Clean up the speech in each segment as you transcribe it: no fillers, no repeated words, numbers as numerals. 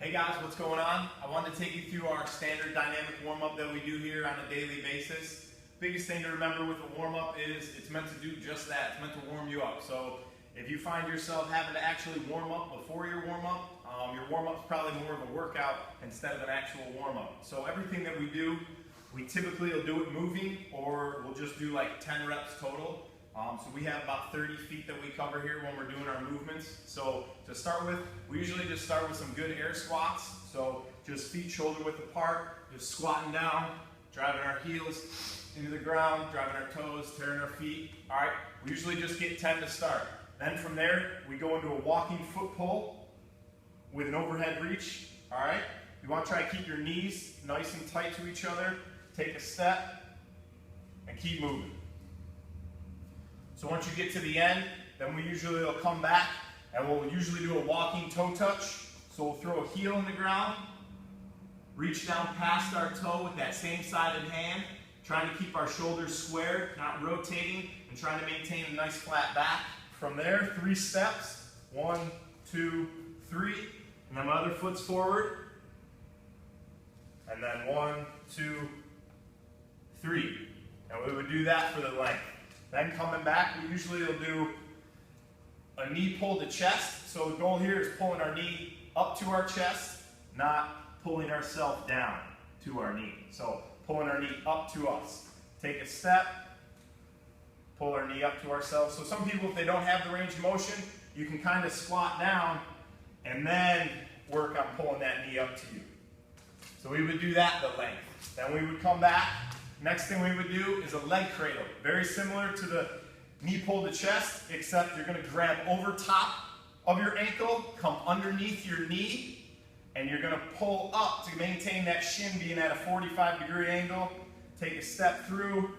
Hey guys, what's going on? I wanted to take you through our standard dynamic warm-up that we do here on a daily basis. Biggest thing to remember with a warm-up is it's meant to do just that. It's meant to warm you up. So if you find yourself having to actually warm up before your warm-up is probably more of a workout instead of an actual warm-up. So everything that we do, we typically will do it moving, or we'll just do like 10 reps total. So we have about 30 feet that we cover here when we're doing our movements. So to start with, we usually just start with some good air squats. So just feet shoulder width apart, just squatting down, driving our heels into the ground, driving our toes, tearing our feet. All right, we usually just get 10 to start. Then from there, we go into a walking foot pull with an overhead reach. All right, you want to try to keep your knees nice and tight to each other. Take a step and keep moving. So once you get to the end, then we usually will come back and we'll usually do a walking toe touch. So we'll throw a heel in the ground, reach down past our toe with that same sided hand, trying to keep our shoulders square, not rotating, and trying to maintain a nice flat back. From there, 3 steps, 1, 2, 3, and then my other foot's forward, and then 1, 2, 3. And we would do that for the length. Then coming back, we usually will do a knee pull to chest. So the goal here is pulling our knee up to our chest, not pulling ourselves down to our knee. So pulling our knee up to us. Take a step, pull our knee up to ourselves. So some people, if they don't have the range of motion, you can kind of squat down and then work on pulling that knee up to you. So we would do that the length. Then we would come back. Next thing we would do is a leg cradle. Very similar to the knee pull to chest, except you're going to grab over top of your ankle, come underneath your knee, and you're going to pull up to maintain that shin being at a 45-degree angle. Take a step through,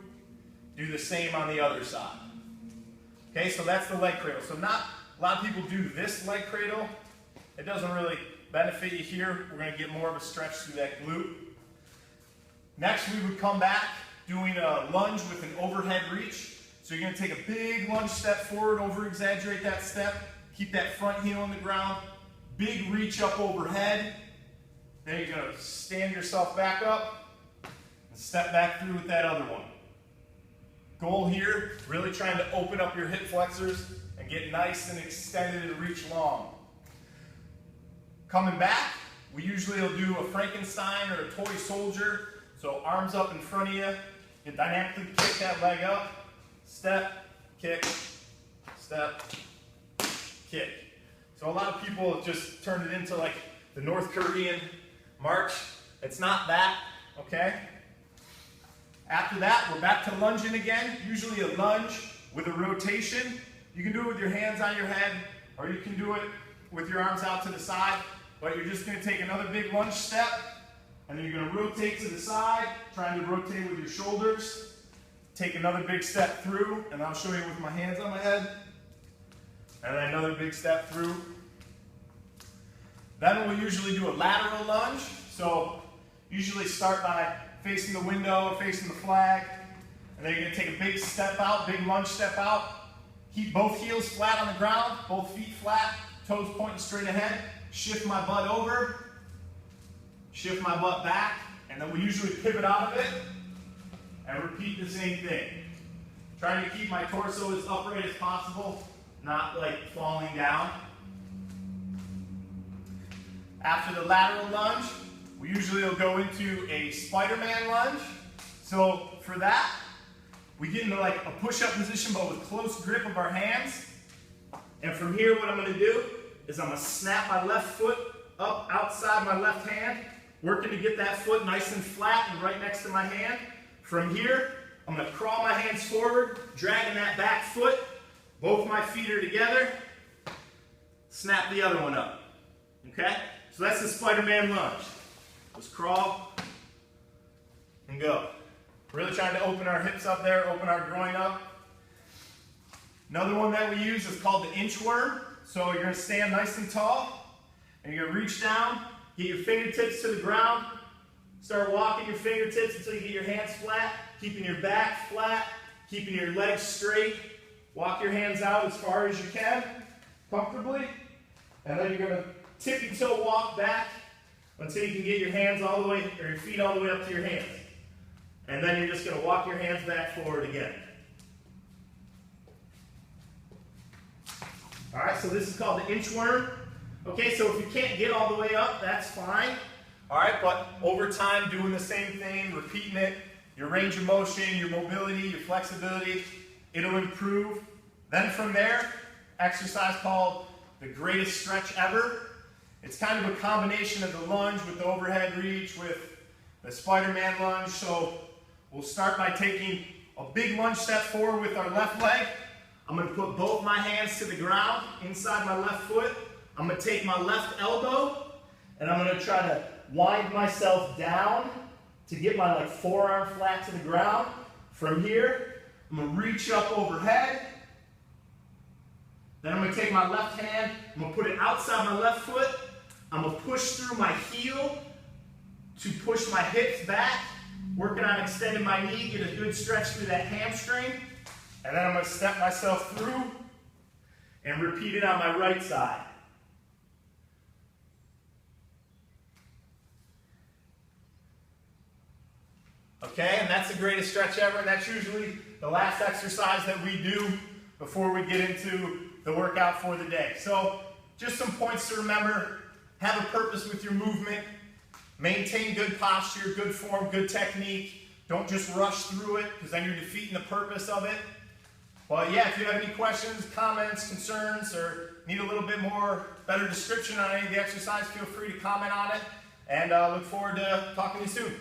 do the same on the other side. Okay, so that's the leg cradle. So not a lot of people do this leg cradle. It doesn't really benefit you here. We're going to get more of a stretch through that glute. Next, we would come back doing a lunge with an overhead reach. So you're going to take a big lunge step forward, over-exaggerate that step, keep that front heel on the ground, big reach up overhead. Then you're going to stand yourself back up and step back through with that other one. Goal here, really trying to open up your hip flexors and get nice and extended and reach long. Coming back, we usually will do a Frankenstein or a toy soldier. So arms up in front of you, you dynamically kick that leg up, step, kick, step, kick. So a lot of people have just turned it into like the North Korean march. It's not that, okay? After that, we're back to lunging again, usually a lunge with a rotation. You can do it with your hands on your head, or you can do it with your arms out to the side, but you're just gonna take another big lunge step, and then you're going to rotate to the side, trying to rotate with your shoulders. Take another big step through, and I'll show you with my hands on my head. And then another big step through. Then we'll usually do a lateral lunge. So usually start by facing the window, facing the flag. And then you're going to take a big step out, big lunge step out. Keep both heels flat on the ground, both feet flat, toes pointing straight ahead. Shift my butt over. Shift my butt back, and then we usually pivot out of it and repeat the same thing. Trying to keep my torso as upright as possible, not like falling down. After the lateral lunge, we usually will go into a Spiderman lunge. So for that, we get into like a push-up position, but with close grip of our hands. And from here, what I'm going to do is I'm going to snap my left foot up outside my left hand, working to get that foot nice and flat and right next to my hand. From here, I'm going to crawl my hands forward, dragging that back foot. Both my feet are together. Snap the other one up. Okay? So that's the Spiderman lunge. Just crawl and go. Really trying to open our hips up there, open our groin up. Another one that we use is called the Inchworm. So you're going to stand nice and tall, and you're going to reach down. Get your fingertips to the ground. Start walking your fingertips until you get your hands flat, keeping your back flat, keeping your legs straight. Walk your hands out as far as you can, comfortably. And then you're going to tippy toe walk back until you can get your hands all the way, or your feet all the way up to your hands. And then you're just going to walk your hands back forward again. All right, so this is called the inchworm. Okay, so if you can't get all the way up, that's fine. All right, but over time, doing the same thing, repeating it, your range of motion, your mobility, your flexibility, it'll improve. Then from there, exercise called the greatest stretch ever. It's kind of a combination of the lunge with the overhead reach with the Spiderman lunge. So we'll start by taking a big lunge step forward with our left leg. I'm going to put both my hands to the ground inside my left foot. I'm going to take my left elbow and I'm going to try to wind myself down to get my forearm flat to the ground. From here, I'm going to reach up overhead. Then I'm going to take my left hand, I'm going to put it outside my left foot. I'm going to push through my heel to push my hips back, working on extending my knee, get a good stretch through that hamstring. And then I'm going to step myself through and repeat it on my right side. Okay, and that's the greatest stretch ever, and that's usually the last exercise that we do before we get into the workout for the day. So, just some points to remember. Have a purpose with your movement. Maintain good posture, good form, good technique. Don't just rush through it, because then you're defeating the purpose of it. But yeah, if you have any questions, comments, concerns, or need a little bit more, better description on any of the exercise, feel free to comment on it. And look forward to talking to you soon.